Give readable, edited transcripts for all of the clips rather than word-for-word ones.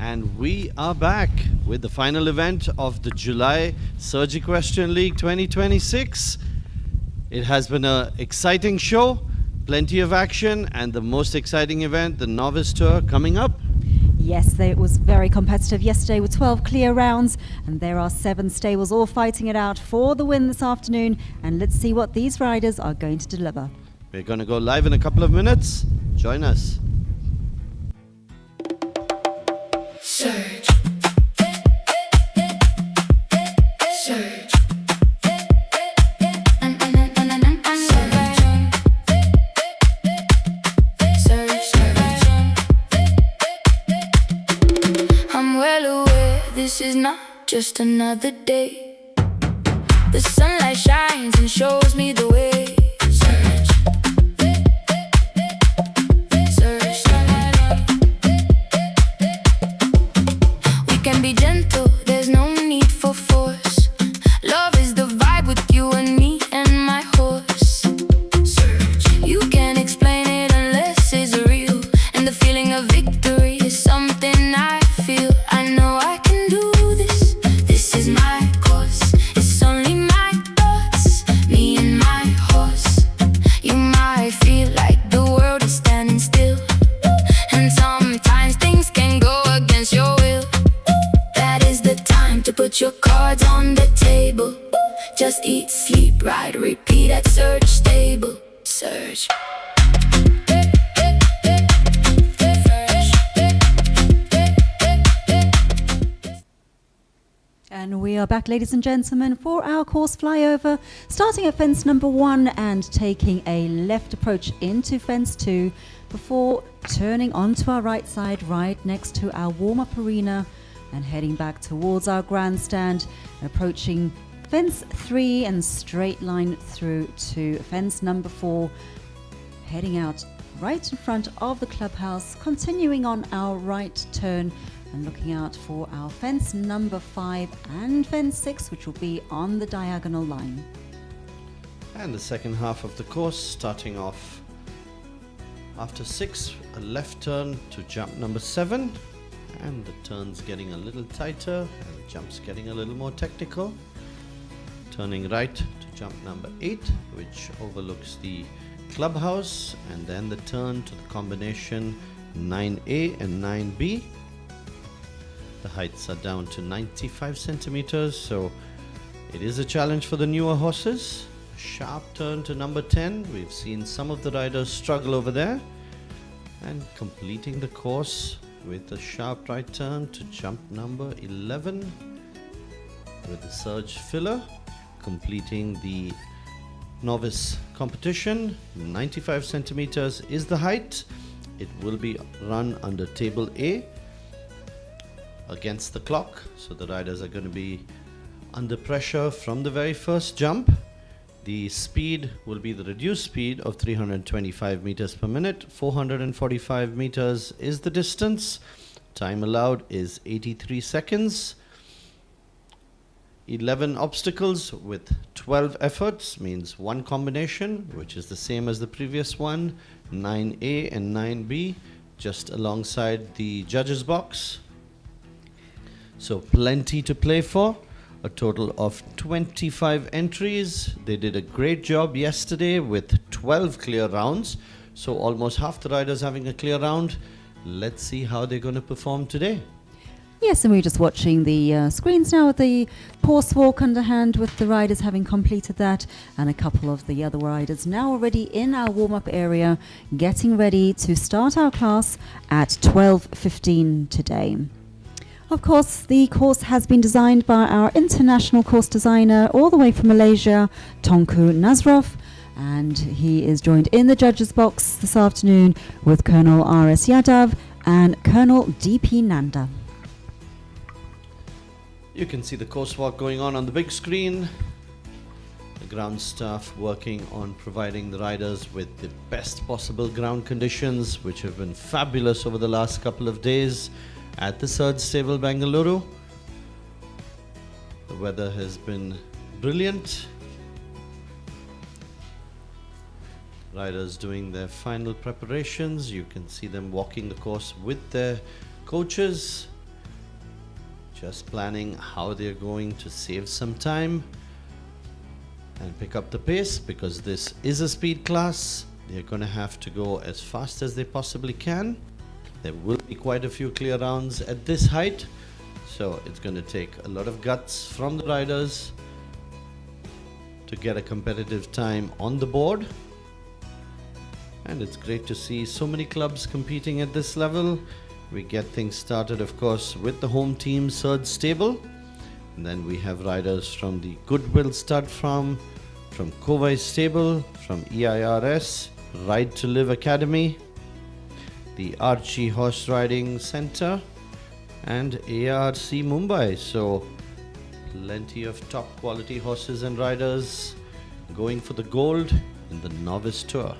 And we are back with the final event of the July Surge Equestrian League 2026. It has been an exciting show, plenty of action, and the most exciting event, the Novice Tour, coming up. Yes, it was very competitive yesterday with 12 clear rounds, and there are 7 stables all fighting it out for the win this afternoon. And let's see what these riders are going to deliver. We're going to go live in a couple of minutes. Join us. Surge. Surge. I'm well aware this is not just another day. The sunlight shines and shows me the way. Surge. Surge. We can be gentle, there's no need for force. Love is the vibe with you and me and my horse. Surge. You can't explain it unless it's real, and the feeling of victory is something I feel. I know I can do this. This is my course. It's only my thoughts, me and my horse. You might feel like the world is standing still, and sometimes things can go against your will. That is the time to put your cards on the table. Just eat, sleep, ride, repeat at Surge Stable. Surge. And we are back, ladies and gentlemen, for our course flyover, starting at fence number 1 and taking a left approach into fence 2 before turning onto our right side right next to our warm-up arena and heading back towards our grandstand, approaching fence 3 and straight line through to fence number 4, heading out right in front of the clubhouse, continuing on our right turn and looking out for our fence number 5 and fence 6, which will be on the diagonal line. And the second half of the course, starting off after 6, a left turn to jump number 7, and the turn's getting a little tighter and the jump's getting a little more technical. Turning right to jump number 8, which overlooks the clubhouse, and then the turn to the combination 9A and 9B. The heights are down to 95 centimeters, so it is a challenge for the newer horses. A sharp turn to number 10. We've seen some of the riders struggle over there. And completing the course with a sharp right turn to jump number 11 with the surge filler. Completing the novice competition. 95 centimeters is the height. It will be run under table A against the clock, so the riders are going to be under pressure from the very first jump. The speed will be the reduced speed of 325 meters per minute. 445 meters is the distance. Time allowed is 83 seconds. 11 obstacles with 12 efforts means 1 combination, which is the same as the previous one. 9A and 9B just alongside the judges box. So plenty to play for. A total of 25 entries. They did a great job yesterday with 12 clear rounds. So almost half the riders having a clear round. Let's see how they're going to perform today. Yes, and we're just watching the screens now with the horse walk underhand, with the riders having completed that, and a couple of the other riders now already in our warm-up area, getting ready to start our class at 12:15 today. Of course, the course has been designed by our international course designer all the way from Malaysia, Tunku Nazrov, and he is joined in the judges box this afternoon with Colonel R.S. Yadav and Colonel D.P. Nanda. You can see the course walk going on the big screen. The ground staff working on providing the riders with the best possible ground conditions, which have been fabulous over the last couple of days at the Surge Stable Bengaluru. The weather has been brilliant. Riders doing their final preparations. You can see them walking the course with their coaches. just planning how they're going to save some time and pick up the pace, because this is a speed class. They're going to have to go as fast as they possibly can. There will be quite a few clear rounds at this height, so it's going to take a lot of guts from the riders to get a competitive time on the board. And it's great to see so many clubs competing at this level. We get things started, of course, with the home team Surge Stable. And then we have riders from the Goodwill Stud Farm, from Kovai Stable, from EIRS, Ride to Live Academy, the Archie Horse Riding Center, and ARC Mumbai. So plenty of top quality horses and riders going for the gold in the Novice Tour.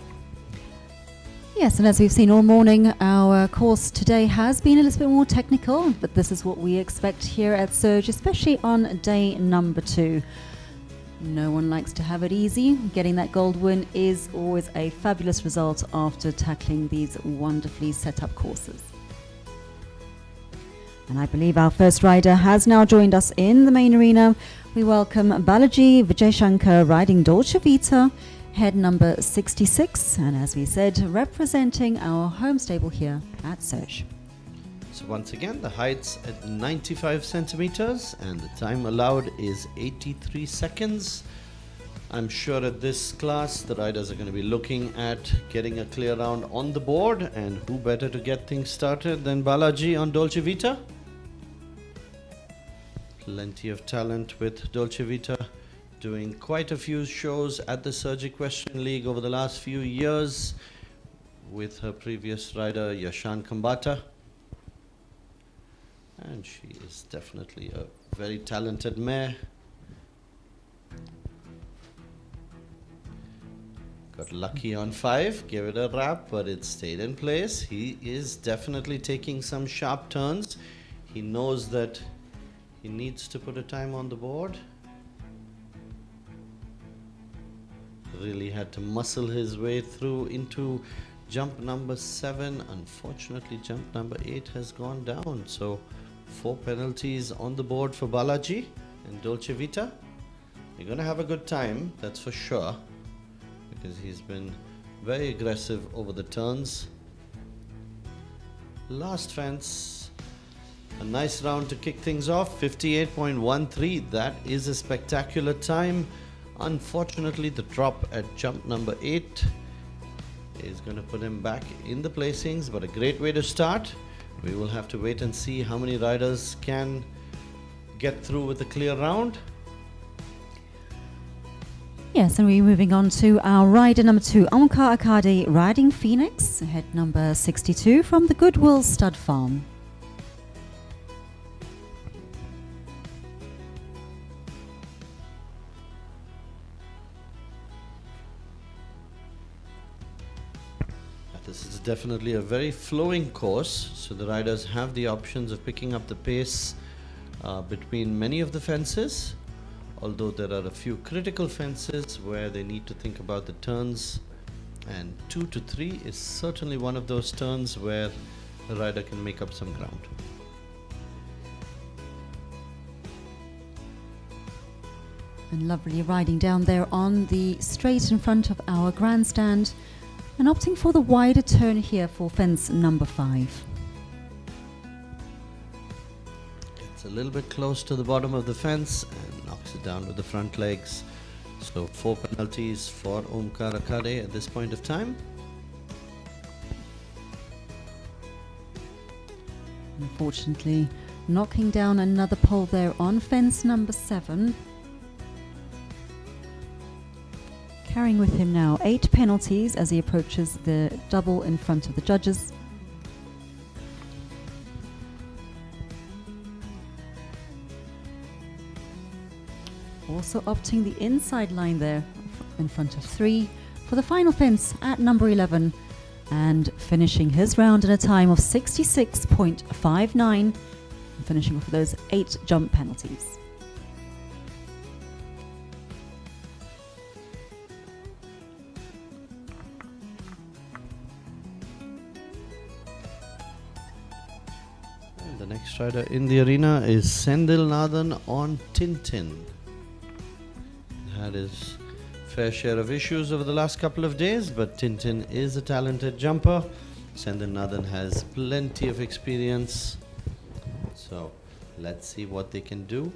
Yes, and as we've seen all morning, our course today has been a little bit more technical, but this is what we expect here at Surge, especially on day number 2. No one likes to have it easy. Getting that gold win is always a fabulous result after tackling these wonderfully set up courses. And I believe our first rider has now joined us in the main arena. We welcome Balaji Vijayshankar riding Dolce Vita, head number 66, and as we said, representing our home stable here at Surge. So once again, the height's at 95 centimeters and the time allowed is 83 seconds. I'm sure at this class the riders are going to be looking at getting a clear round on the board, and who better to get things started than Balaji on Dolce Vita? Plenty of talent with Dolce Vita, doing quite a few shows at the Surge Equestrian League over the last few years with her previous rider Yashan Kambata. And she is definitely a very talented mare. Got lucky on 5, gave it a wrap, but it stayed in place. He is definitely taking some sharp turns. He knows that he needs to put a time on the board. Really had to muscle his way through into jump number 7. Unfortunately, jump number 8 has gone down. So 4 penalties on the board for Balaji and Dolce Vita. You're going to have a good time, that's for sure, because he's been very aggressive over the turns. Last fence, a nice round to kick things off, 58.13. That is a spectacular time. Unfortunately, the drop at jump number 8 is going to put him back in the placings, but a great way to start. We will have to wait and see how many riders can get through with a clear round. Yes, and we're moving on to our rider number 2, Omkar Akhade riding Phoenix, head number 62 from the Goodwill Stud Farm. This is definitely a very flowing course, so the riders have the options of picking up the pace between many of the fences, although there are a few critical fences where they need to think about the turns, and 2 to 3 is certainly one of those turns where the rider can make up some ground. And lovely riding down there on the straight in front of our grandstand, and opting for the wider turn here for fence number 5. Gets a little bit close to the bottom of the fence and knocks it down with the front legs. So 4 penalties for Omkar Akhade at this point of time. Unfortunately, knocking down another pole there on fence number 7. Carrying with him now 8 penalties as he approaches the double in front of the judges. Also opting the inside line there in front of 3 for the final fence at number 11, and finishing his round in a time of 66.59, and finishing off with those 8 jump penalties. And the next rider in the arena is Senthil on TinTin. Had his fair share of issues over the last couple of days, but TinTin is a talented jumper. Senthil has plenty of experience. So let's see what they can do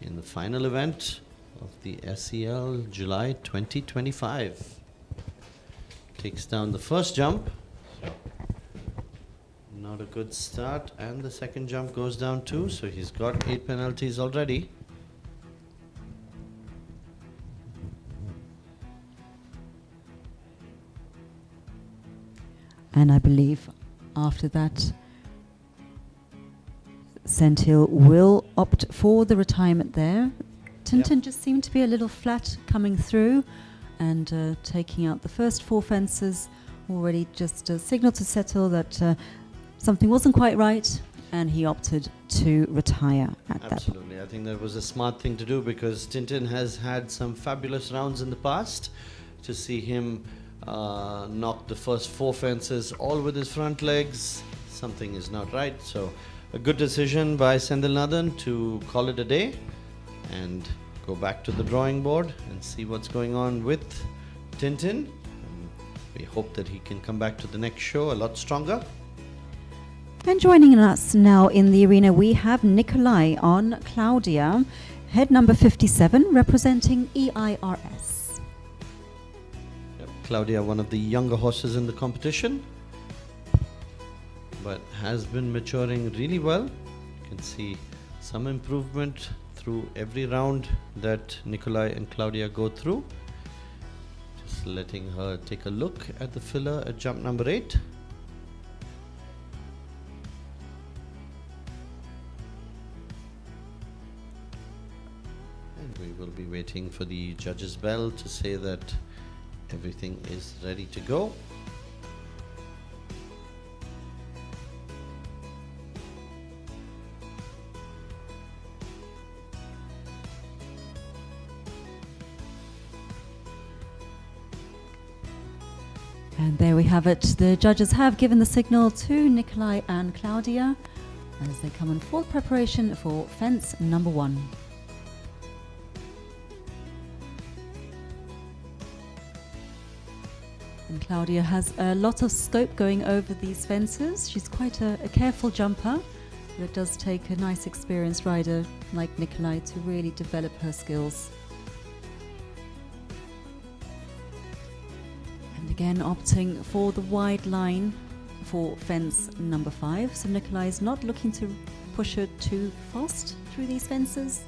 in the final event of the SEL July 2025. Takes down the first jump. So not a good start, and the second jump goes down too, so he's got 8 penalties already. And I believe after that, Senthil will opt for the retirement there. TinTin just seemed to be a little flat coming through and taking out the first 4 fences. Already just signaled to settle that something wasn't quite right, and he opted to retire at that. Absolutely. I think that was a smart thing to do, because TinTin has had some fabulous rounds in the past. To see him knock the first 4 fences all with his front legs, something is not right. So a good decision by Senthil to call it a day and go back to the drawing board and see what's going on with TinTin. And we hope that he can come back to the next show a lot stronger. And joining us now in the arena, we have Nikolay on Claudia, head number 57, representing EIRS. Claudia, one of the younger horses in the competition, but has been maturing really well. You can see some improvement through every round that Nikolay and Claudia go through. Just letting her take a look at the filler at jump number 8. And we will be waiting for the judge's bell to say that everything is ready to go. And there we have it. The judges have given the signal to Nikolay and Claudia as they come in full preparation for fence number 1. And Claudia has a lot of scope going over these fences. She's quite a careful jumper. But it does take a nice experienced rider like Nikolay to really develop her skills. And again, opting for the wide line for fence number 5. So Nikolay is not looking to push her too fast through these fences.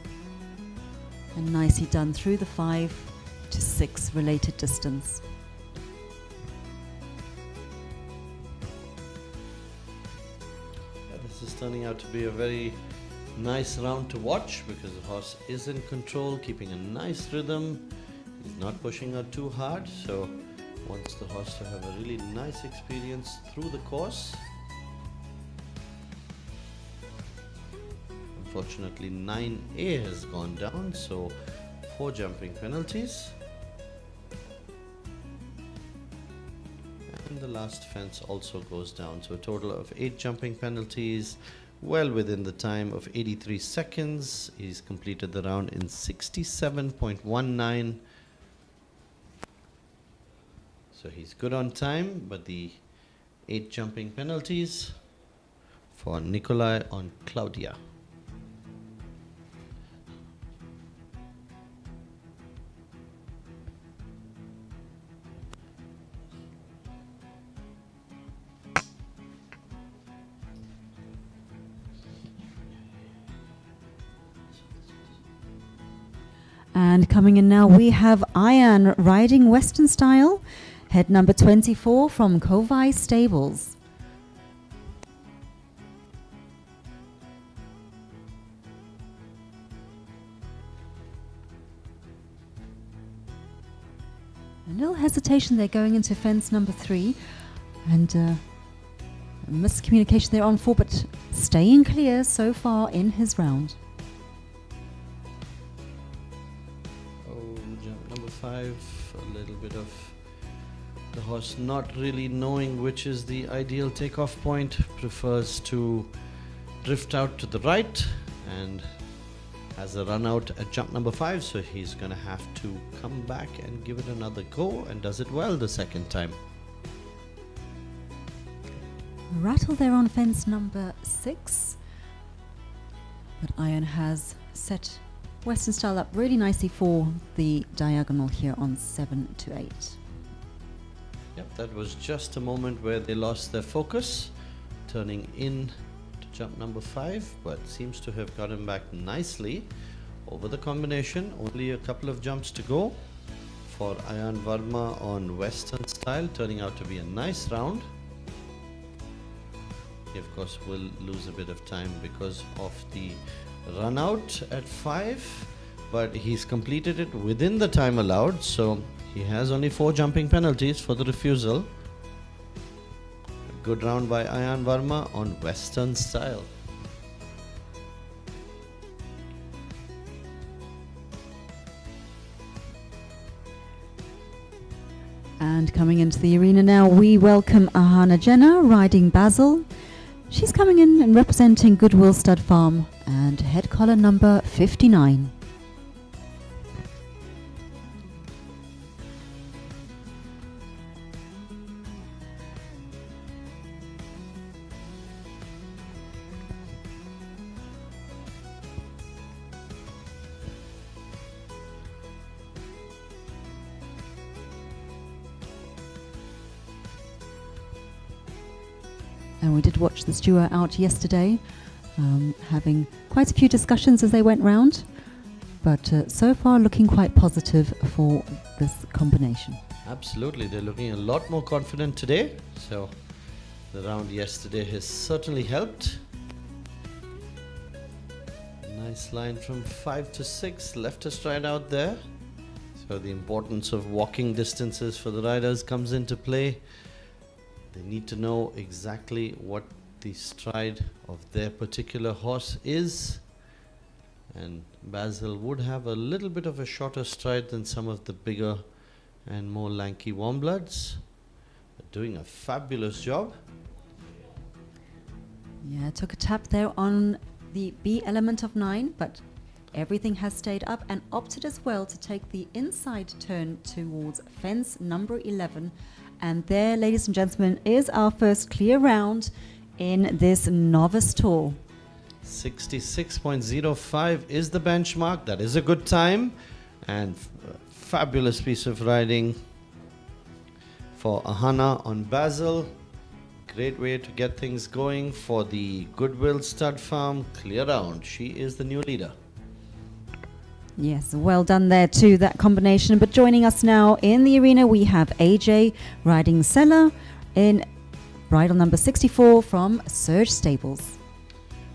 And nicely done through the 5 to 6 related distance. This is turning out to be a very nice round to watch, because the horse is in control, keeping a nice rhythm. He's not pushing her too hard, so wants the horse to have a really nice experience through the course. Unfortunately, 9A has gone down, so 4 jumping penalties. And the last fence also goes down, so a total of 8 jumping penalties, well within the time of 83 seconds. He's completed the round in 67.19. So he's good on time, but the 8 jumping penalties for Nikolay on Claudia. And coming in now, we have Ayaan riding Western style, head number 24 from Kovai Stables. A little hesitation there going into fence number 3, and miscommunication there on 4, but staying clear so far in his round. Jump number 5, a little bit of the horse not really knowing which is the ideal takeoff point, prefers to drift out to the right and has a run out at jump number 5, so he's going to have to come back and give it another go, and does it well the second time. Rattle there on fence number 6. But Ayaan has set Western style up really nicely for the diagonal here on 7 to 8. Yep, that was just a moment where they lost their focus, turning in to jump number 5, but seems to have gotten back nicely over the combination. Only a couple of jumps to go for Ayaan Verma on Western style, turning out to be a nice round. He of course will lose a bit of time because of the run out at 5, but he's completed it within the time allowed, so he has only 4 jumping penalties for the refusal. A good round by Ayaan Verma on Western style. And coming into the arena now, we welcome Ahana Jena riding Bazel. She's coming in and representing Goodwill Stud Farm and head collar number 59. And we did watch the Stewart out yesterday, having quite a few discussions as they went round, but so far looking quite positive for this combination. Absolutely, they're looking a lot more confident today, so the round yesterday has certainly helped. Nice line from 5 to 6, left a stride out there, so the importance of walking distances for the riders comes into play. They need to know exactly what the stride of their particular horse is, and Bazel would have a little bit of a shorter stride than some of the bigger and more lanky warm bloods. They're doing a fabulous job. Yeah, took a tap there on the B element of 9, but everything has stayed up and opted as well to take the inside turn towards fence number 11. And there, ladies and gentlemen, is our first clear round in this novice tour. 66.05 is the benchmark. That is a good time, and fabulous piece of riding for Ahana on Bazel. Great way to get things going for the Goodwill Stud Farm. Clear round. She is the new leader. Yes, well done there to that combination. But joining us now in the arena, we have Ajey riding Cella in bridle number 64 from Surge Stables.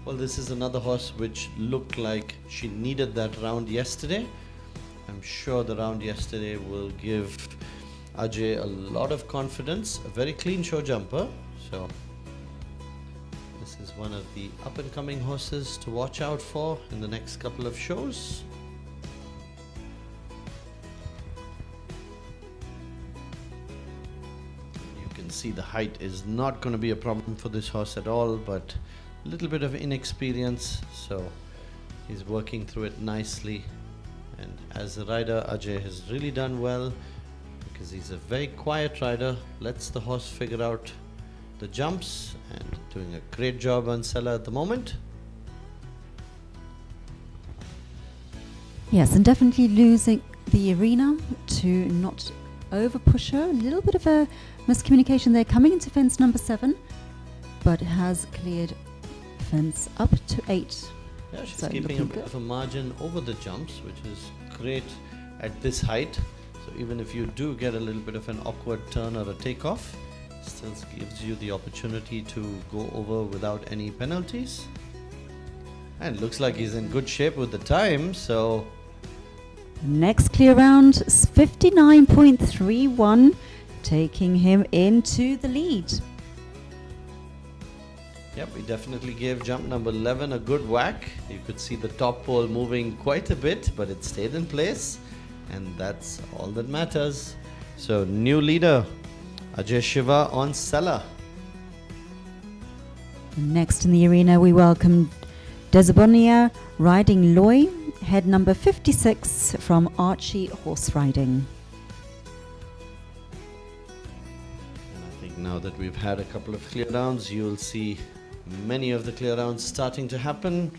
Well, this is another horse which looked like she needed that round yesterday. I'm sure the round yesterday will give Ajey a lot of confidence. A very clean show jumper. So this is one of the up and coming horses to watch out for in the next couple of shows. See, the height is not going to be a problem for this horse at all, but a little bit of inexperience, so he's working through it nicely. And as a rider, Ajey has really done well because he's a very quiet rider, lets the horse figure out the jumps, and doing a great job on Cella at the moment. Yes, and definitely losing the arena to not over push her. A little bit of a miscommunication there coming into fence number 7, but has cleared fence up to 8. Yeah, she's So keeping a looking bit good. of a margin over the jumps, which is great at this height. So even if you do get a little bit of an awkward turn or a takeoff, it still gives you the opportunity to go over without any penalties. And looks like he's in good shape with the time, so Next clear round is 59.31, taking him into the lead. yep, we definitely gave jump number 11 a good whack. You could see the top pole moving quite a bit, but it stayed in place, and that's all that matters. So new leader, Ajey Shiva on Cella. Next in the arena, we welcome Desabonia riding Loy, head number 56 from Archie Horse Riding. And I think now that we've had a couple of clear rounds, you'll see many of the clear rounds starting to happen.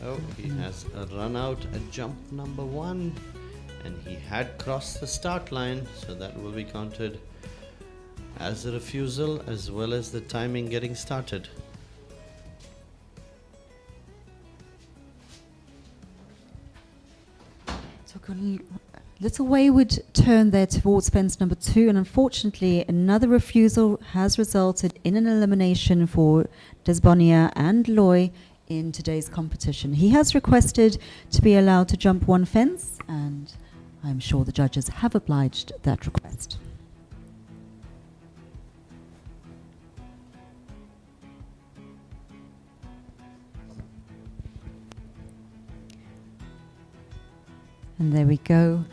Oh, he has a run out at jump number 1, and he had crossed the start line, so that will be counted as a refusal as well as the timing getting started. Took a little wayward turn there towards fence number 2, and unfortunately another refusal has resulted in an elimination for Desabonia and Loy in today's competition. He has requested to be allowed to jump one fence, and I'm sure the judges have obliged that request. And there we go.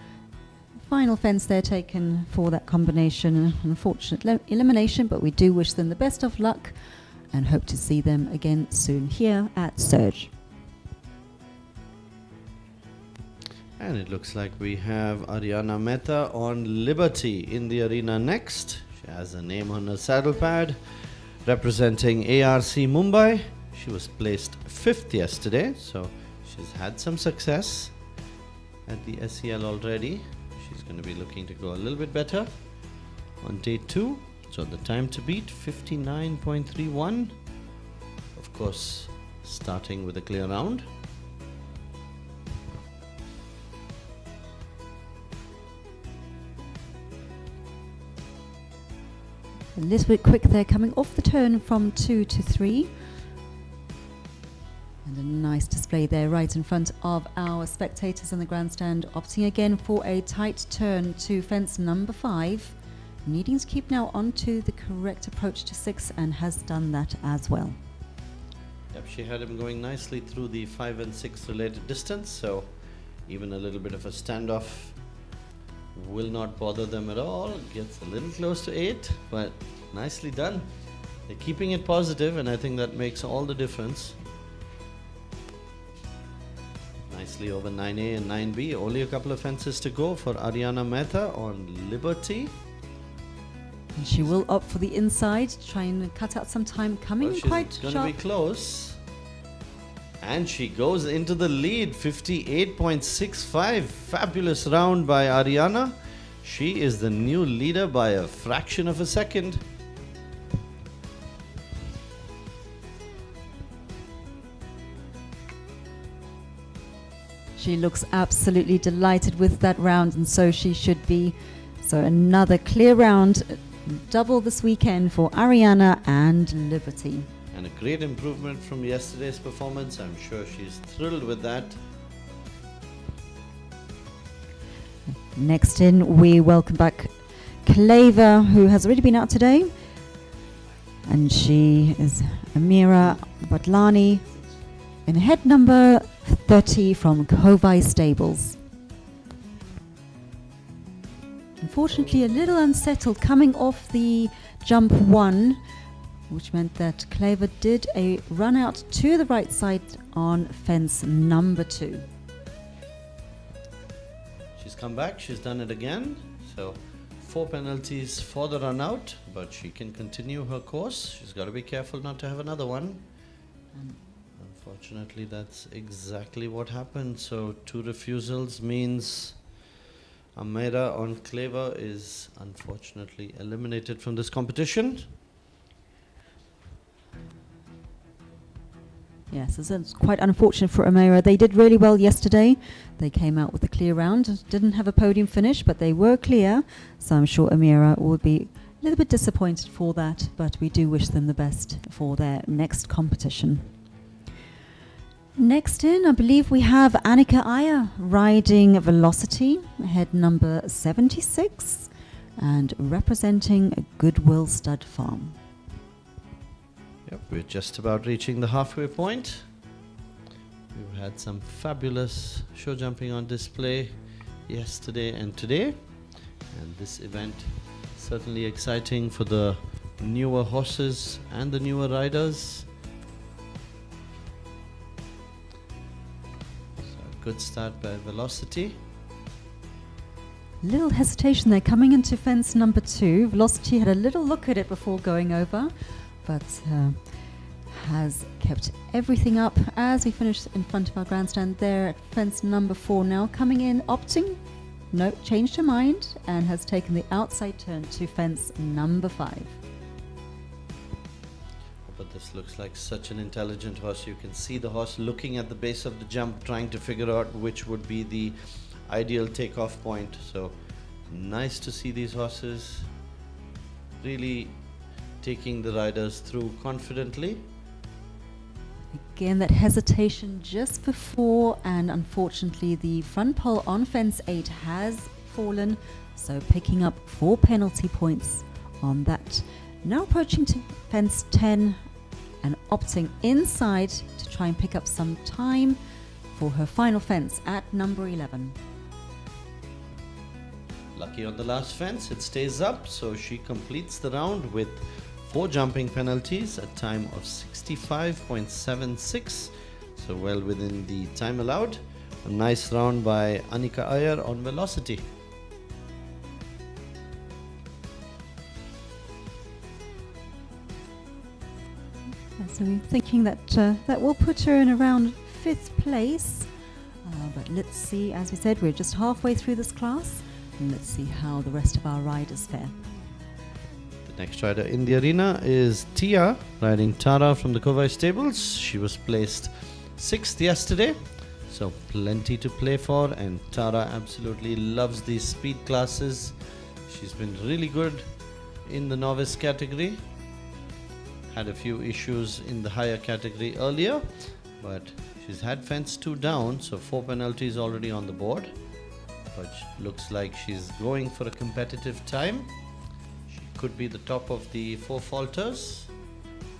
Final fence there taken for that combination. Unfortunate elimination, but we do wish them the best of luck and hope to see them again soon here at Surge. And it looks like we have Aariana Mehta on Liberty in the arena next. She has a name on her saddle pad representing ARC Mumbai. She was placed 5th yesterday, so she's had some success at the SEL already. She's going to be looking to go a little bit better on day 2. So the time to beat 59.31. Of course, starting with a clear round. A little bit quick there, coming off the turn from 2 to 3. And a nice display there right in front of our spectators in the grandstand, opting again for a tight turn to fence number 5. Needing to keep now onto the correct approach to 6, and has done that as well. Yep, she had him going nicely through the 5 and 6 related distance, so even a little bit of a standoff will not bother them at all. Gets a little close to 8, but nicely done. They're keeping it positive, and I think that makes all the difference. Nicely over 9A and 9B. Only a couple of fences to go for Aariana Mehta on Liberty. And she will opt for the inside, try and cut out some time, coming quite She's going sharp. to be close. And she goes into the lead, 58.65. Fabulous round by Aariana. She is the new leader by a fraction of a second. She looks absolutely delighted with that round, and so she should be. So another clear round, double this weekend for Aariana and Liberty. And a great improvement from yesterday's performance. I'm sure she's thrilled with that. Next in, we welcome back Klaver, who has already been out today. And she is Amaira Badlani in head number 30 from Kovai Stables. Unfortunately, a little unsettled coming off the jump 1, which meant that Klaver did a run out to the right side on fence number 2. She's come back, she's done it again. So 4 penalties for the run out, but she can continue her course. She's got to be careful not to have another one. Unfortunately, that's exactly what happened. So 2 refusals means Amaira on Klaver is unfortunately eliminated from this competition. Yes, it's quite unfortunate for Amaira. They did really well yesterday. They came out with a clear round. Didn't have a podium finish, but they were clear. So I'm sure Amaira will be a little bit disappointed for that, but we do wish them the best for their next competition. Next in, I believe we have Annika Iyer riding Velocity, head number 76, and representing Goodwill Stud Farm. Yep, we're just about reaching the halfway point. We've had some fabulous show jumping on display yesterday and today. And this event certainly exciting for the newer horses and the newer riders. So good start by Velocity. Little hesitation there coming into fence number 2. Velocity had a little look at it before going over, but has kept everything up as we finish in front of our grandstand there at fence number 4 now. Coming in, opting, no, changed her mind and has taken the outside turn to fence number 5. But this looks like such an intelligent horse. You can see the horse looking at the base of the jump, trying to figure out which would be the ideal takeoff point. So nice to see these horses really taking the riders through confidently. Again, that hesitation just before, and unfortunately the front pole on fence 8 has fallen, so picking up 4 penalty points on that. Now approaching to fence 10 and opting inside to try and pick up some time for her final fence at number 11. Lucky on the last fence, it stays up, so she completes the round with 4 jumping penalties, a time of 65.76, so well within the time allowed. A nice round by Annika Iyer on Velocity. So we're thinking that that will put her in around 5th place, but let's see, as we said, we're just halfway through this class, and let's see how the rest of our riders fare. Next rider in the arena is Tia, riding Tara from the Kovai stables. She was placed 6th yesterday, so plenty to play for, and Tara absolutely loves these speed classes. She's been really good in the novice category. Had a few issues in the higher category earlier, but she's had fence 2 down, so 4 penalties already on the board. But looks like she's going for a competitive time. Could be the top of the 4 falters.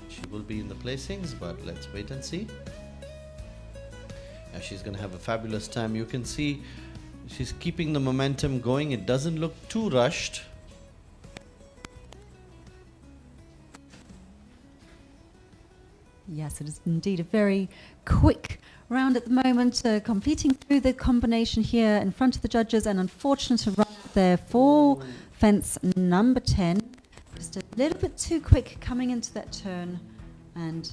She will be in the placings, but let's wait and see. Yeah, she's going to have a fabulous time. You can see she's keeping the momentum going. It doesn't look too rushed. Yes, it is indeed a very quick round at the moment, completing through the combination here in front of the judges, and unfortunate to run there for fence number 10. Just a little bit too quick coming into that turn, and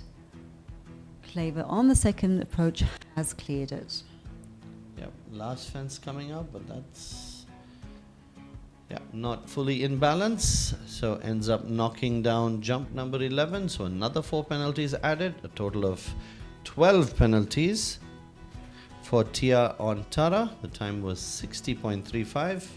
Klaver on the second approach has cleared it. Yep, last fence coming up, but that's not fully in balance, so ends up knocking down jump number 11, so another 4 penalties added, a total of 12 penalties for Tia on Tara. The time was 60.35.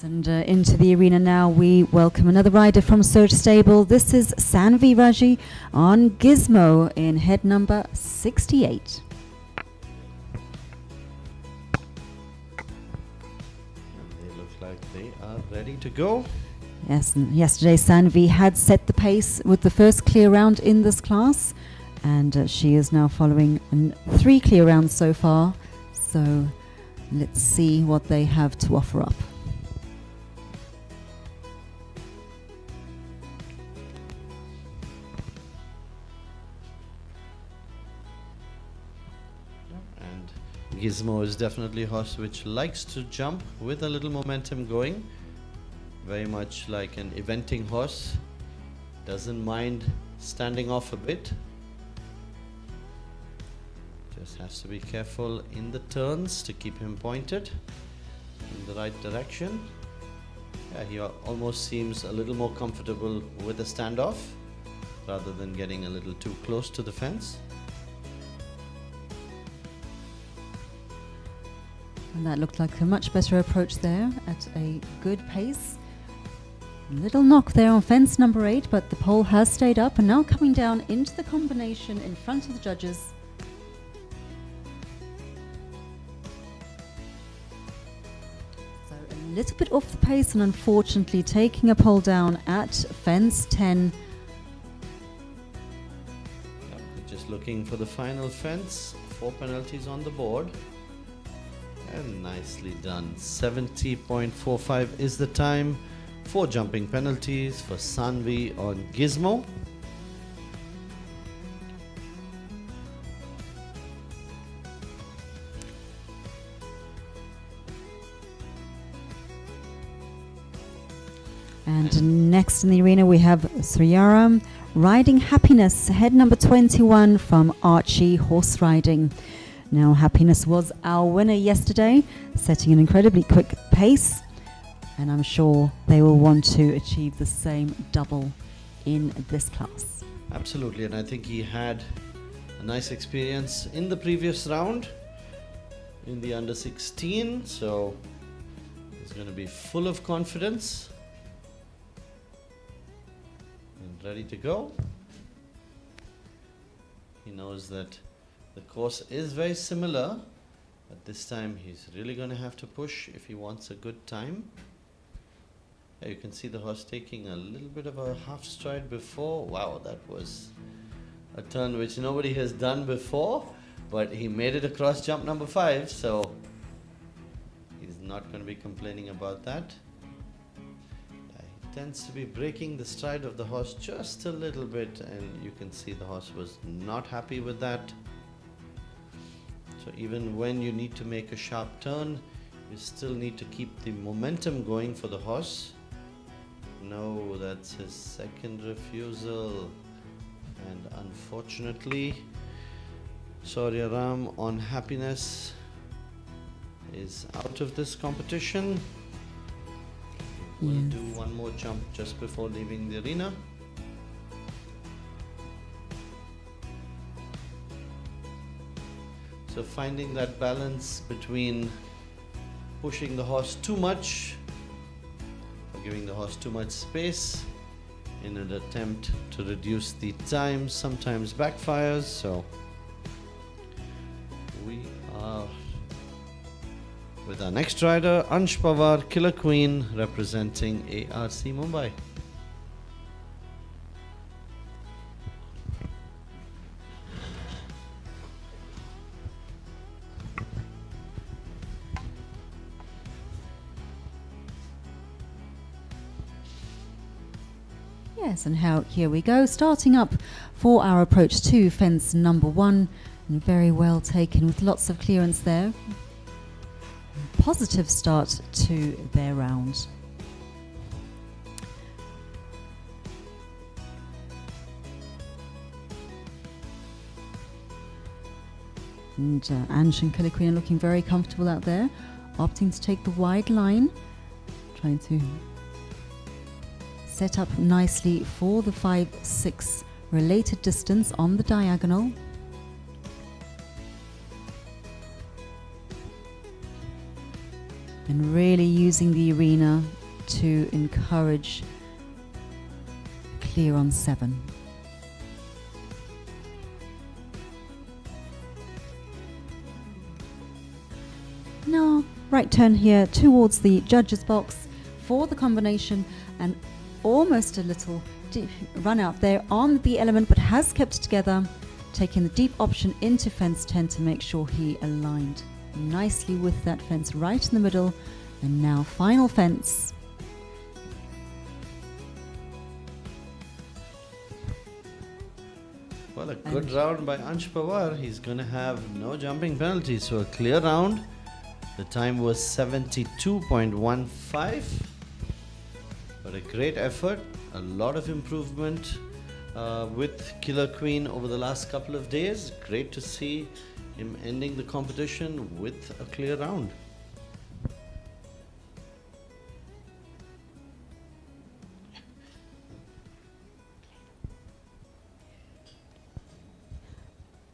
And into the arena now we welcome another rider from Surge Stable. This is Saanvi Raje on Gizmo in head number 68. They look like they are ready to go. Yes, and yesterday Saanvi had set the pace with the first clear round in this class, and she is now following 3 clear rounds so far. So let's see what they have to offer up. Gizmo is definitely a horse which likes to jump with a little momentum going. Very much like an eventing horse. Doesn't mind standing off a bit. Just has to be careful in the turns to keep him pointed in the right direction. Yeah, he almost seems a little more comfortable with a standoff rather than getting a little too close to the fence. And that looked like a much better approach there at a good pace. Little knock there on fence number 8, but the pole has stayed up, and now coming down into the combination in front of the judges. So a little bit off the pace and unfortunately taking a pole down at fence 10. Just looking for the final fence. 4 penalties on the board. And nicely done. 70.45 is the time. 4 jumping penalties for Saanvi on Gizmo. And next in the arena we have Sauryaram riding Happiness, head number 21 from Archie Horse Riding. Now Happiness was our winner yesterday, setting an incredibly quick pace, and I'm sure they will want to achieve the same double in this class. Absolutely, and I think he had a nice experience in the previous round in the under 16, so he's going to be full of confidence and ready to go. He knows that the course is very similar, but this time he's really going to have to push if he wants a good time. You can see the horse taking a little bit of a half stride before. Wow, that was a turn which nobody has done before, but he made it across jump number 5, so he's not going to be complaining about that. He tends to be breaking the stride of the horse just a little bit, and you can see the horse was not happy with that. So even when you need to make a sharp turn, you still need to keep the momentum going for the horse. No, that's his second refusal, and unfortunately Sauryaram on Happiness is out of this competition. We'll do one more jump just before leaving the arena. So finding that balance between pushing the horse too much or giving the horse too much space in an attempt to reduce the time sometimes backfires. So we are with our next rider, Ansh Pawar, Killer Queen, representing ARC Mumbai. Yes, and here we go, starting up for our approach to fence number 1, and very well taken with lots of clearance there. Positive start to their round. And Ansh and Killer Queen are looking very comfortable out there, opting to take the wide line, trying to set up nicely for the 5-6 related distance on the diagonal. And really using the arena to encourage clear on 7. Now, right turn here towards the judges box for the combination, and almost a little deep run out there on the element, but has kept it together, taking the deep option into fence 10 to make sure he aligned nicely with that fence right in the middle. And now final fence. Well, a good round by Ansh Pawar. He's going to have no jumping penalty, so a clear round. The time was 72.15. But a great effort, a lot of improvement with Killer Queen over the last couple of days. Great to see him ending the competition with a clear round.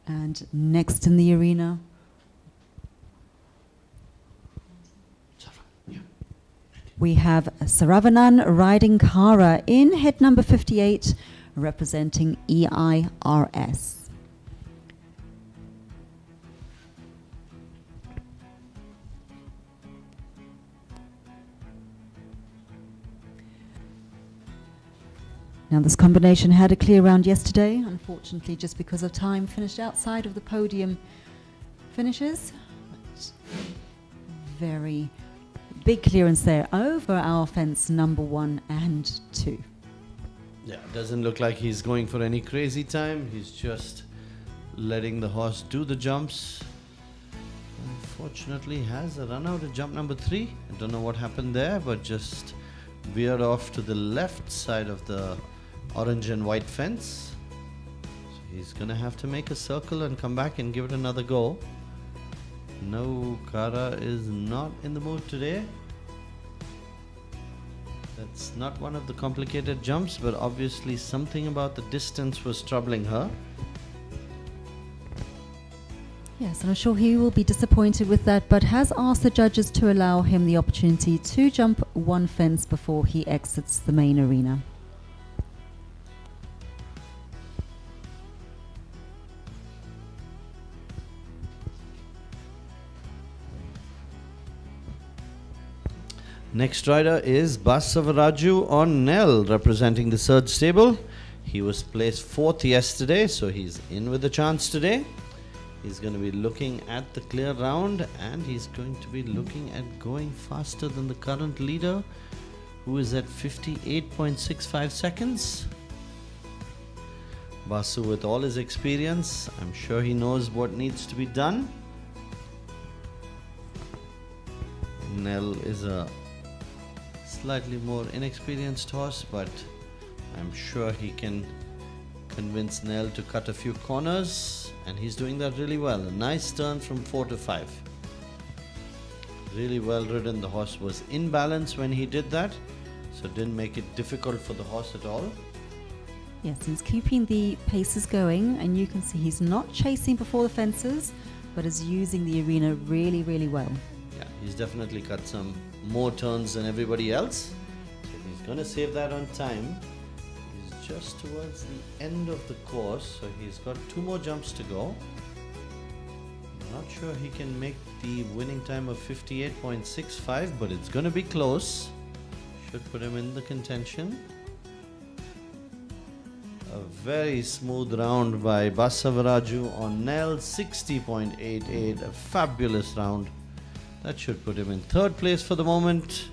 And next in the arena, we have Saravanan riding Kara in head number 58, representing EIRS. Now this combination had a clear round yesterday, unfortunately just because of time finished outside of the podium finishes. But very big clearance there over our fence number 1 and 2. Yeah, doesn't look like he's going for any crazy time. He's just letting the horse do the jumps. Unfortunately has a run out at jump number 3. I don't know what happened there, but just veered off to the left side of the orange and white fence. So he's gonna have to make a circle and come back and give it another go. No, Kara is not in the mood today. That's not one of the complicated jumps, but obviously something about the distance was troubling her. Yes, and I'm sure he will be disappointed with that, but has asked the judges to allow him the opportunity to jump 1 fence before he exits the main arena. Next rider is Basavraju Nielle, representing the third stable. He was placed 4th yesterday, so he's in with a chance today. He's going to be looking at the clear round, and he's going to be looking at going faster than the current leader, who is at 58.65 seconds. Basu, with all his experience, I'm sure he knows what needs to be done. Nielle is a slightly more inexperienced horse, but I'm sure he can convince Nielle to cut a few corners, and he's doing that really well. A nice turn from 4 to 5. Really well ridden. The horse was in balance when he did that, so it didn't make it difficult for the horse at all. Yes, he's keeping the paces going, and you can see he's not chasing before the fences, but is using the arena really, really well. Yeah, he's definitely cut some more turns than everybody else. So he's going to save that on time. He's just towards the end of the course, so he's got 2 more jumps to go. I'm not sure he can make the winning time of 58.65, but it's going to be close. Should put him in the contention. A very smooth round by Basavraju Nielle, 60.88, a fabulous round. That should put him in 3rd place for the moment.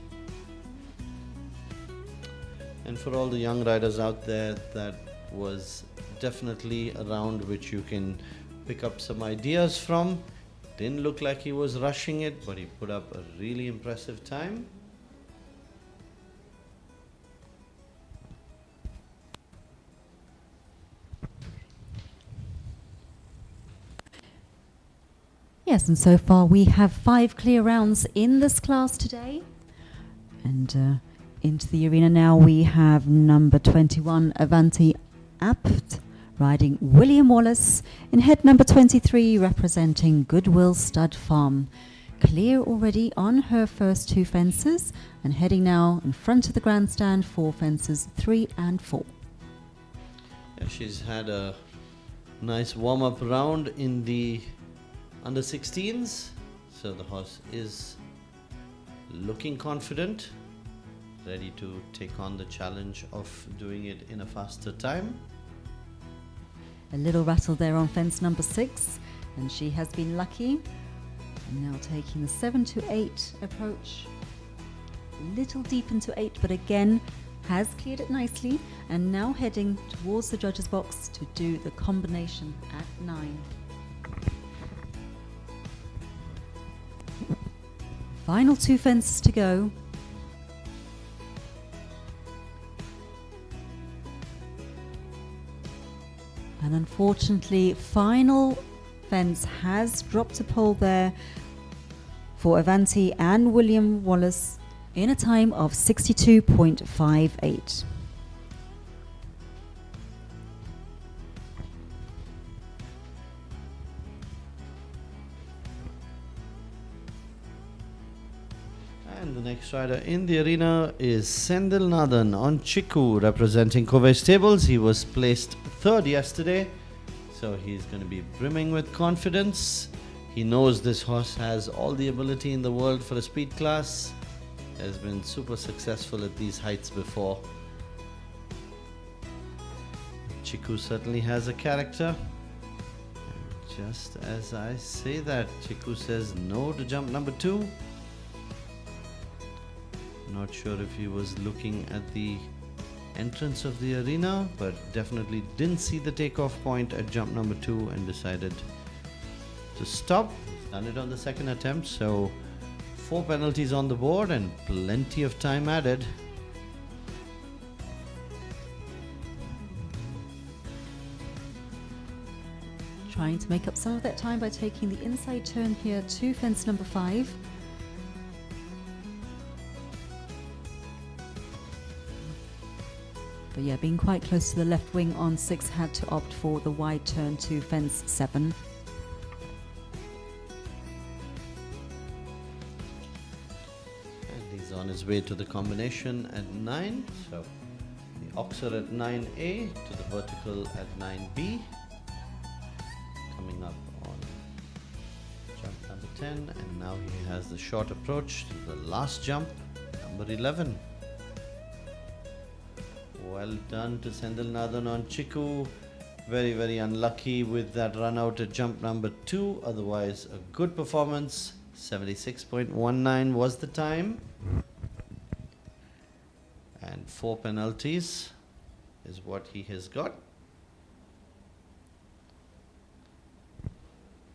And for all the young riders out there, that was definitely a round which you can pick up some ideas from. Didn't look like he was rushing it, but he put up a really impressive time. Yes, and so far we have 5 clear rounds in this class today. And into the arena now we have number 21, Avanti Apt, riding William Wallace. In head number 23, representing Goodwill Stud Farm. Clear already on her first 2 fences, and heading now in front of the grandstand for fences 3 and 4. Yeah, she's had a nice warm-up round in the under 16s, so the horse is looking confident, ready to take on the challenge of doing it in a faster time. A little rattle there on fence number 6, and she has been lucky. And now taking the 7 to 8 approach, little deep into 8, but again has cleared it nicely, and now heading towards the judges box to do the combination at 9. Final 2 fences to go. And unfortunately, final fence has dropped a pole there for Avanti and William Wallace in a time of 62.58. And the next rider in the arena is Senthil on Chiku, representing Kovai Stables. He was placed 3rd yesterday, so he's going to be brimming with confidence. He knows this horse has all the ability in the world for a speed class. Has been super successful at these heights before. Chiku certainly has a character. Just as I say that, Chiku says no to jump number 2. Not sure if he was looking at the entrance of the arena, but definitely didn't see the takeoff point at jump number 2 and decided to stop. He's done it on the second attempt, so 4 penalties on the board and plenty of time added. Trying to make up some of that time by taking the inside turn here to fence number 5. But yeah, being quite close to the left wing on 6, had to opt for the wide turn to fence 7. And he's on his way to the combination at 9. So the Oxer at 9A to the vertical at 9B. Coming up on jump number 10, and now he has the short approach to the last jump, number 11. Well done to Senthil Nathan on Chiku. Very, very unlucky with that run out at jump number 2. Otherwise, a good performance. 76.19 was the time. And 4 penalties is what he has got.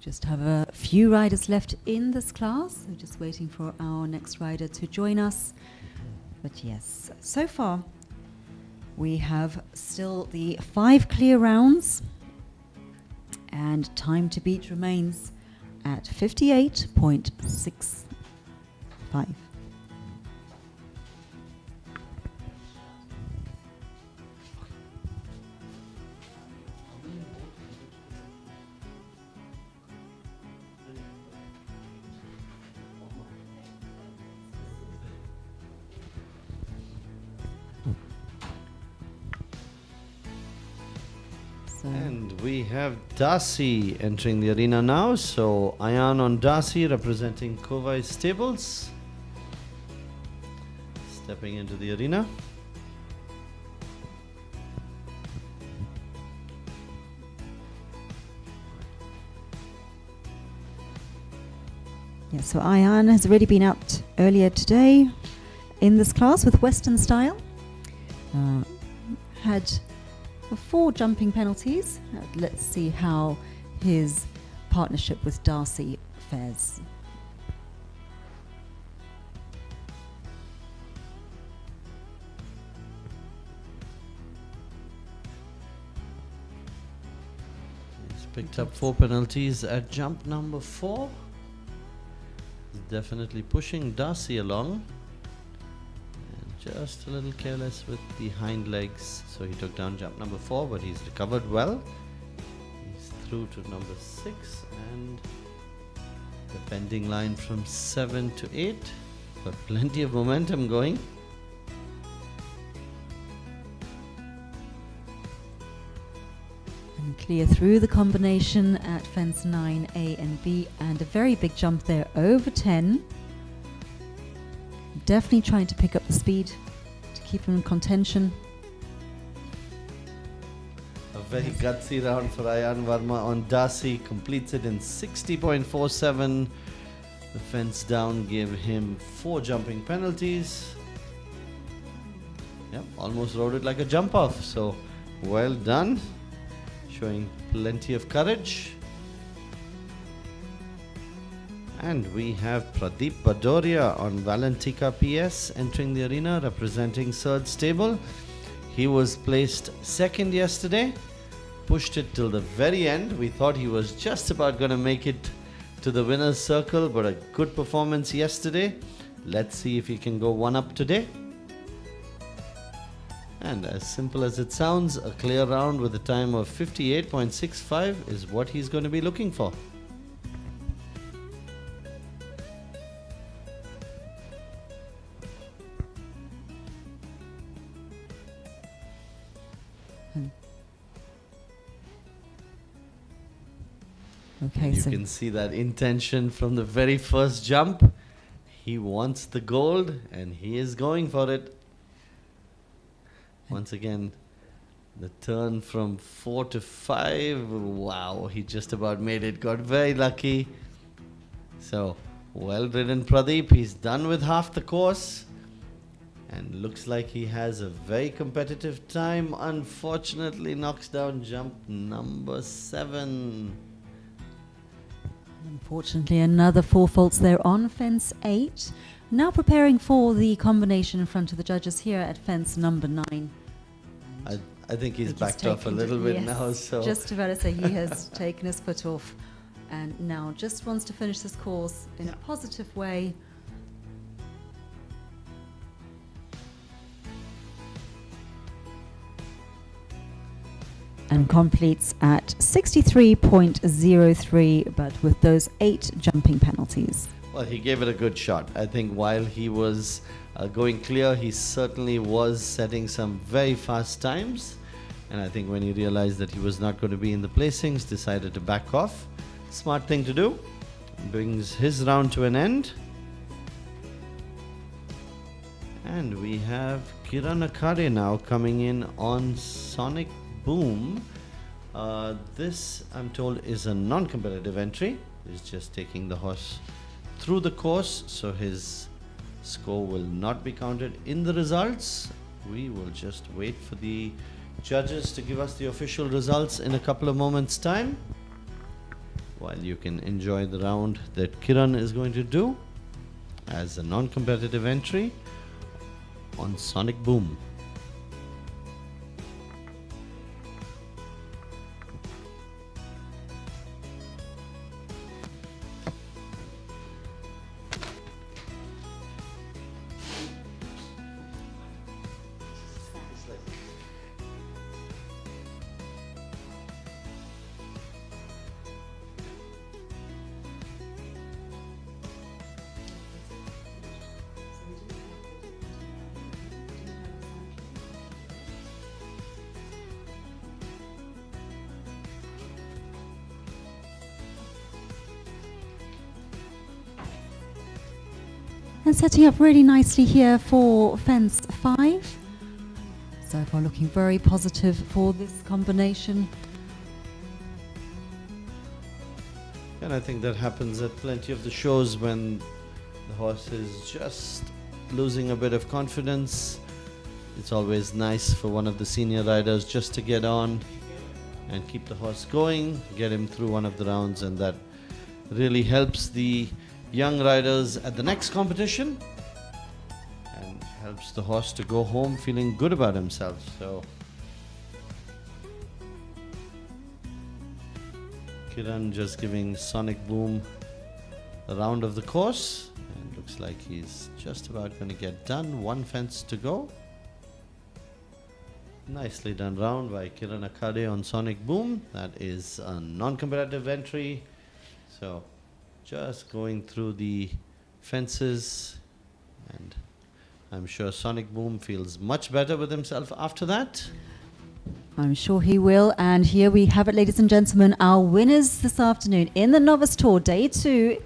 Just have a few riders left in this class. So just waiting for our next rider to join us. But yes, so far we have still the 5 clear rounds, and time to beat remains at 58.65. And we have Darcy entering the arena now. So Ayaan on Darcy representing Kovai Stables. Stepping into the arena. Yeah, so Ayaan has already been out earlier today in this class with Western style. Had 4 jumping penalties. Let's see how his partnership with Darcy fares. He's picked up 4 penalties at jump number 4. He's definitely pushing Darcy along. Just a little careless with the hind legs, so he took down jump number 4, but he's recovered well. He's through to number 6, and the bending line from 7 to 8, but plenty of momentum going. And clear through the combination at fence 9, A and B, and a very big jump there over 10. Definitely trying to pick up the speed to keep him in contention. A very gutsy round for Ayaan Verma on Darcy. Completes it in 60.47. The fence down gave him 4 jumping penalties. Yep, almost rode it like a jump off. So well done. Showing plenty of courage. And we have Pradeep Badoria on Valentika PS entering the arena representing Third Stable. He was placed second yesterday, pushed it till the very end. We thought he was just about going to make it to the winner's circle, but a good performance yesterday. Let's see if he can go one up today. And as simple as it sounds, a clear round with a time of 58.65 is what he's going to be looking for. Okay, and you so can see that intention from the very first jump. He wants the gold and he is going for it. Once again, The turn from 4 to 5. Wow, he just about made it. Got very lucky. So, well ridden Pradeep. He's done with half the course. And looks like he has a very competitive time. Unfortunately, knocks down jump number 7. Unfortunately, another 4 faults there on fence 8. Now preparing for the combination in front of the judges here at fence number 9. I think he's backed off a little bit now. So just about to say he has taken his foot off and now just wants to finish this course in a positive way. And completes at 63.03, but with those 8 jumping penalties. Well, he gave it a good shot. I think while he was going clear, he certainly was setting some very fast times. And I think when he realized that he was not going to be in the placings, decided to back off. Smart thing to do. Brings his round to an end. And we have Akhade now coming in on Sonic Boom. This, I'm told, is a non-competitive entry. He's just taking the horse through the course, so his score will not be counted in the results. We will just wait for the judges to give us the official results in a couple of moments' time, while you can enjoy the round that Kiran is going to do as a non-competitive entry on Sonic Boom. And setting up really nicely here for fence 5. So far looking very positive for this combination. And I think that happens at plenty of the shows when the horse is just losing a bit of confidence. It's always nice for one of the senior riders just to get on and keep the horse going, get him through one of the rounds, and that really helps the young riders at the next competition and helps the horse to go home feeling good about himself. So Kiran just giving Sonic Boom a round of the course, and looks like he's just about going to get done. 1 fence to go. Nicely done round by Kiran Akhade on Sonic Boom. That is a non-competitive entry. So just going through the fences, and I'm sure Sonic Boom feels much better with himself after that. I'm sure he will. And here we have it, ladies and gentlemen, our winners this afternoon in the Novice Tour, Day 2.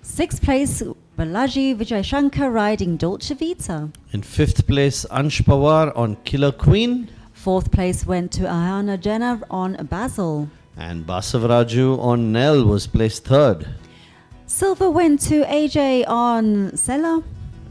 6th place, Balaji Vijayshankar riding Dolce Vita. In 5th place, Ansh Pawar on Killer Queen. 4th place went to Ayaan Jena on Bazel. And Basavraju Nielle was placed 3rd. Silver went to Ajey S Cella.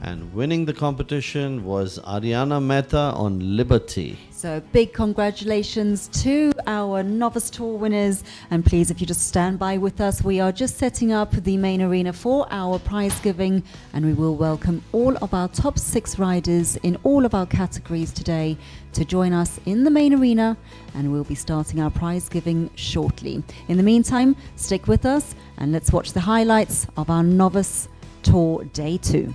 And winning the competition was Aariana Mehta on Liberty. So big congratulations to our Novice Tour winners. And please, if you just stand by with us, we are just setting up the main arena for our prize giving. And we will welcome all of our top 6 riders in all of our categories today to join us in the main arena. And we'll be starting our prize giving shortly. In the meantime, stick with us and let's watch the highlights of our Novice Tour Day 2.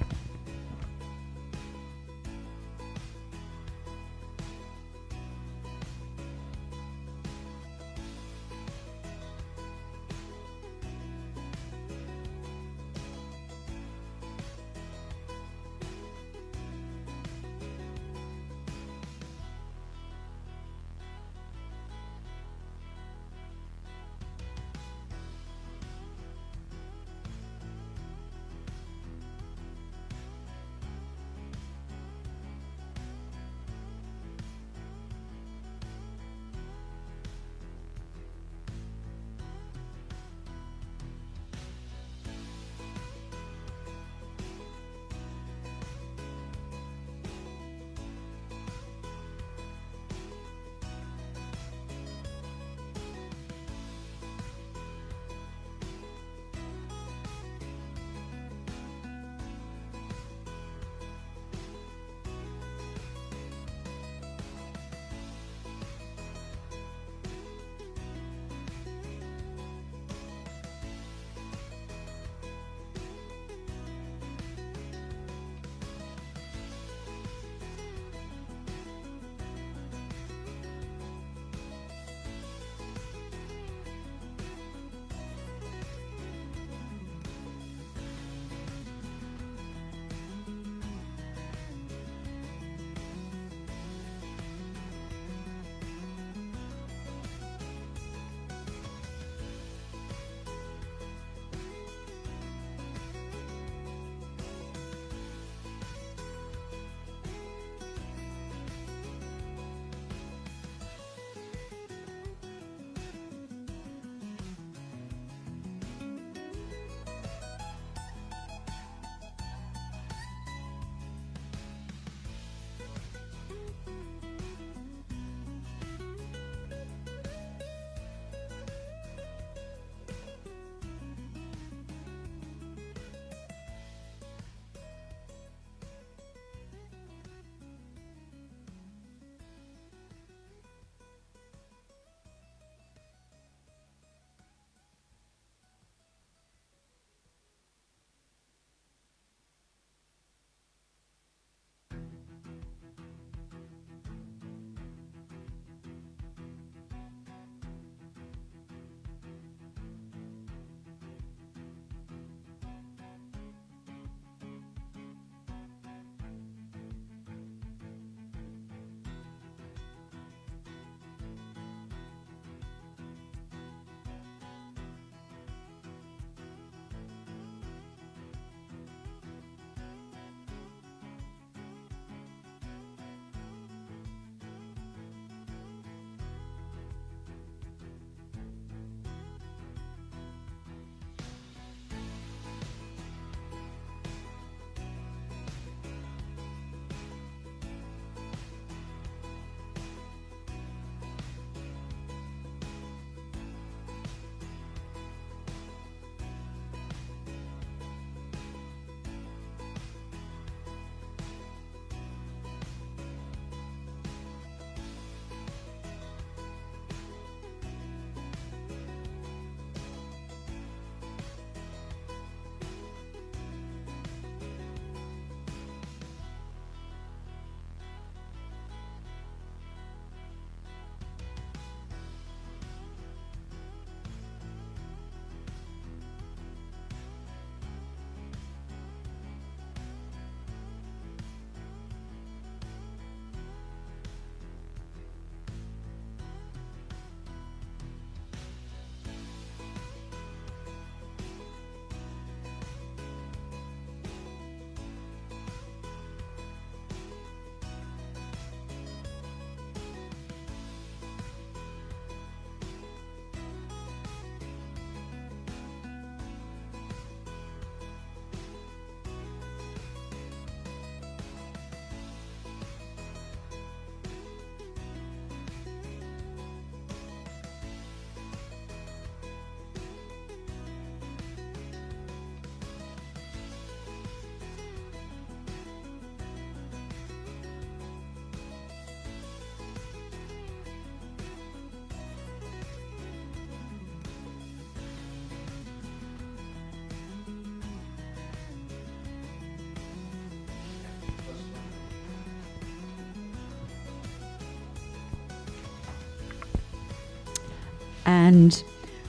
And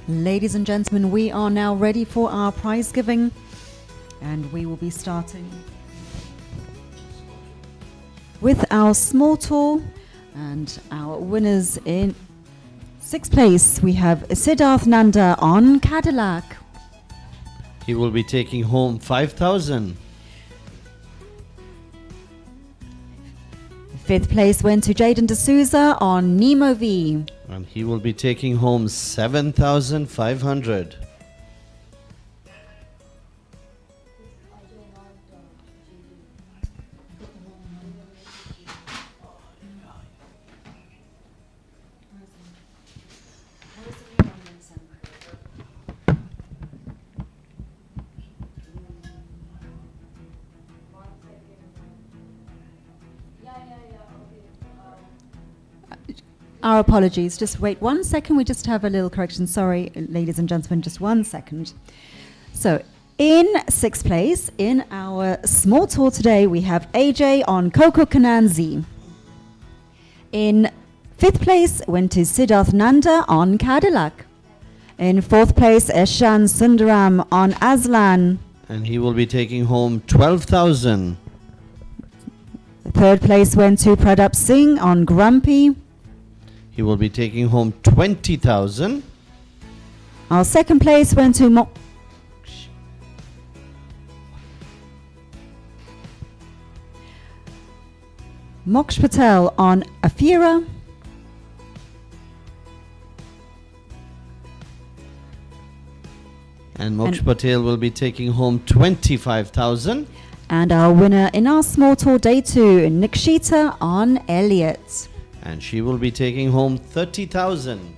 ladies and gentlemen, we are now ready for our prize giving, and we will be starting with our small tour and our winners. In 6th place we have Siddharth Nanda on Cadillac. He will be taking home 5,000. 5th place went to Jaden D'Souza on Nemo V. And he will be taking home 7,500. Our apologies. Just wait 1 second. We just have a little correction. Sorry, ladies and gentlemen, just 1 second. So, in 6th place, in our small tour today, we have Ajey on Coco Kananzi. In 5th place, went to Siddharth Nanda on Cadillac. In 4th place, Eshan Sundaram on Aslan. And he will be taking home 12,000. 3rd place went to Pradap Singh on Grumpy. He will be taking home 20,000. Our 2nd place went to Moksh Patel on Afira. And Moksh Patel will be taking home 25,000. And our winner in our small tour day 2, Nikshita on Elliot. And she will be taking home 30,000.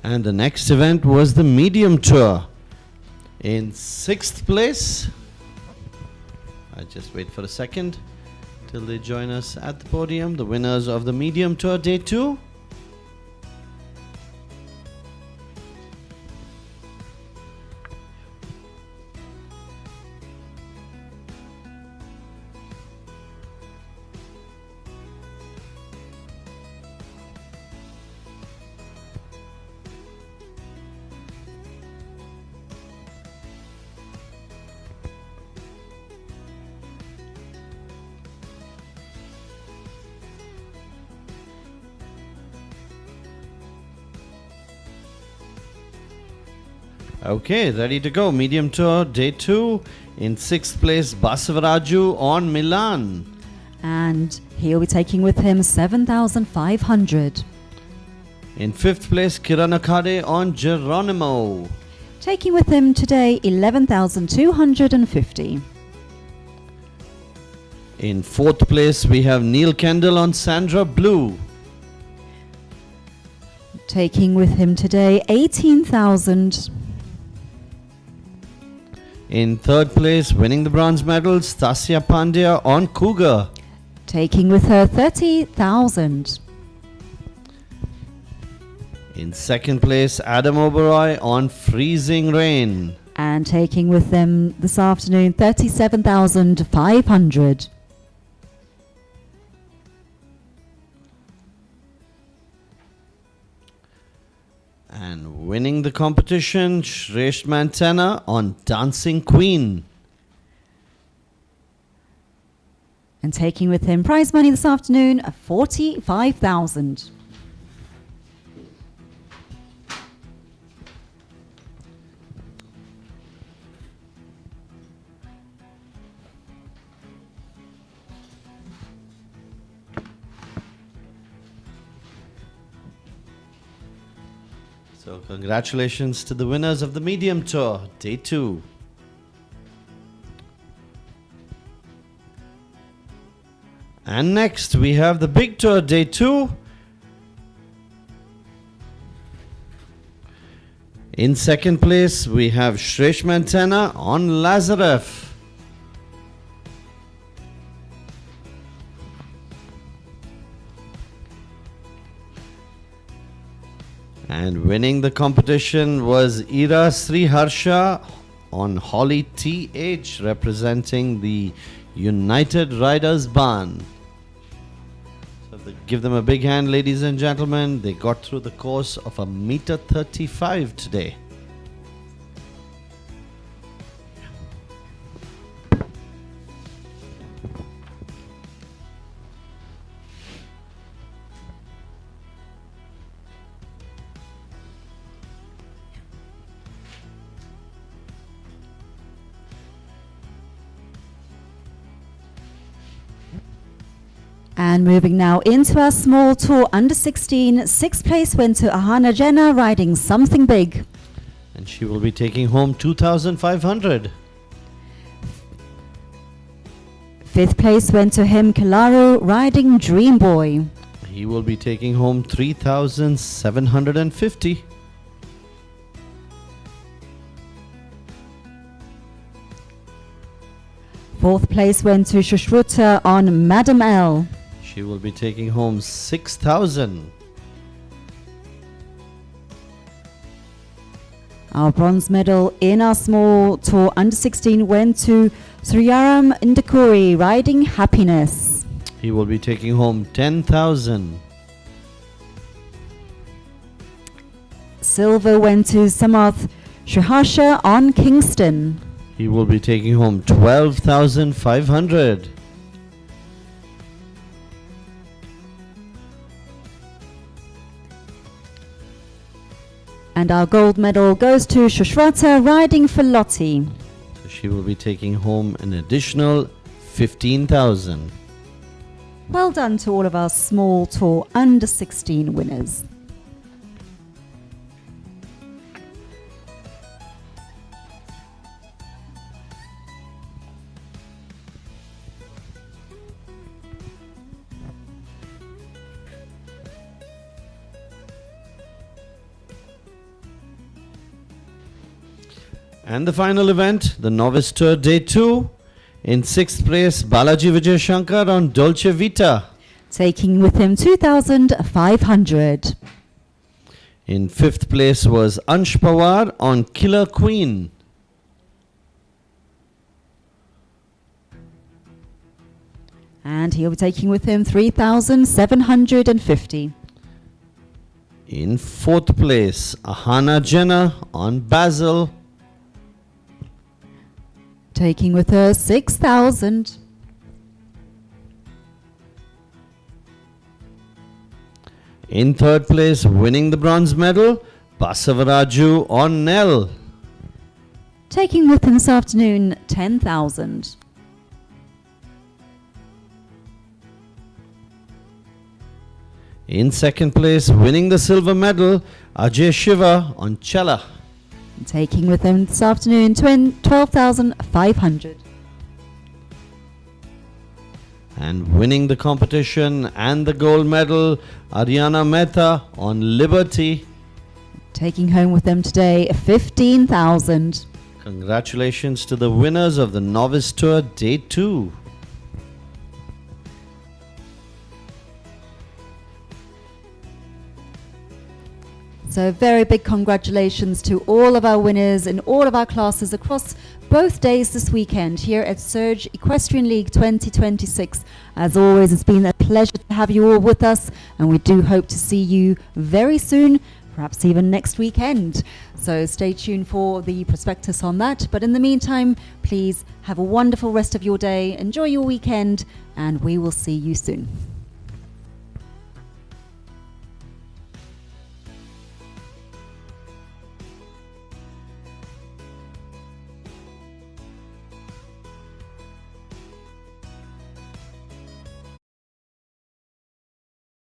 And the next event was the medium tour. In 6th place, I just wait for a second till they join us at the podium. The winners of the medium tour day 2. Okay, ready to go. Medium tour day 2. In 6th place, Basavraju on Milan. And he'll be taking with him 7,500. In 5th place, Akhade on Geronimo. Taking with him today 11,250. In 4th place, we have Neil Kendall on Sandra Blue. Taking with him today 18,000. In 3rd place, winning the bronze medal, Stasia Pandya on Cougar. Taking with her 30,000. In 2nd place, Adam Oberoi on Freezing Rain. And taking with them this afternoon 37,500. And winning the competition, Shresht Mantena on Dancing Queen. And taking with him prize money this afternoon of 45,000. So congratulations to the winners of the medium tour, day 2. And next we have the big tour, day 2. In 2nd place we have Shresh Mantena on Lazarev. Winning the competition was Ira Sriharsha on Holly TH, representing the United Riders Barn. So give them a big hand, ladies and gentlemen. They got through the course of 1.35 m today. And moving now into our small tour under 16, sixth place went to Ahana Jena riding Something Big. And she will be taking home 2,500. Fifth place went to him Kalaru riding Dream Boy. He will be taking home 3,750. Fourth place went to Shushruta on Madam L. She will be taking home 6,000. Our bronze medal in our small tour under 16 went to Sauryaram Indukuri riding Happiness. He will be taking home 10,000. Silver went to Samarth Sriharsha on Kingston. He will be taking home 12,500. And our gold medal goes to Shushruta riding for Lottie. So she will be taking home an additional 15,000. Well done to all of our small tour under 16 winners. And the final event, the Novice Tour Day 2. In 6th place, Balaji Vijayshankar on Dolce Vita. Taking with him 2,500. In 5th place was Ansh Pawar on Killer Queen. And he'll be taking with him 3,750. In 4th place, Ahana Jena on Bazel. Taking with her 6,000. In 3rd place, winning the bronze medal, Basavraju Nielle. Taking with him this afternoon 10,000. In 2nd place, winning the silver medal, Ajey S Cella on Cella. Taking with him this afternoon 12,500. And winning the competition and the gold medal, Aariana Mehta on Liberty. Taking home with them today 15,000. Congratulations to the winners of the Novice Tour Day 2. So very big congratulations to all of our winners in all of our classes across both days this weekend here at Surge Equestrian League 2026. As always, it's been a pleasure to have you all with us, and we do hope to see you very soon, perhaps even next weekend. So stay tuned for the prospectus on that. But in the meantime, please have a wonderful rest of your day, enjoy your weekend, and we will see you soon.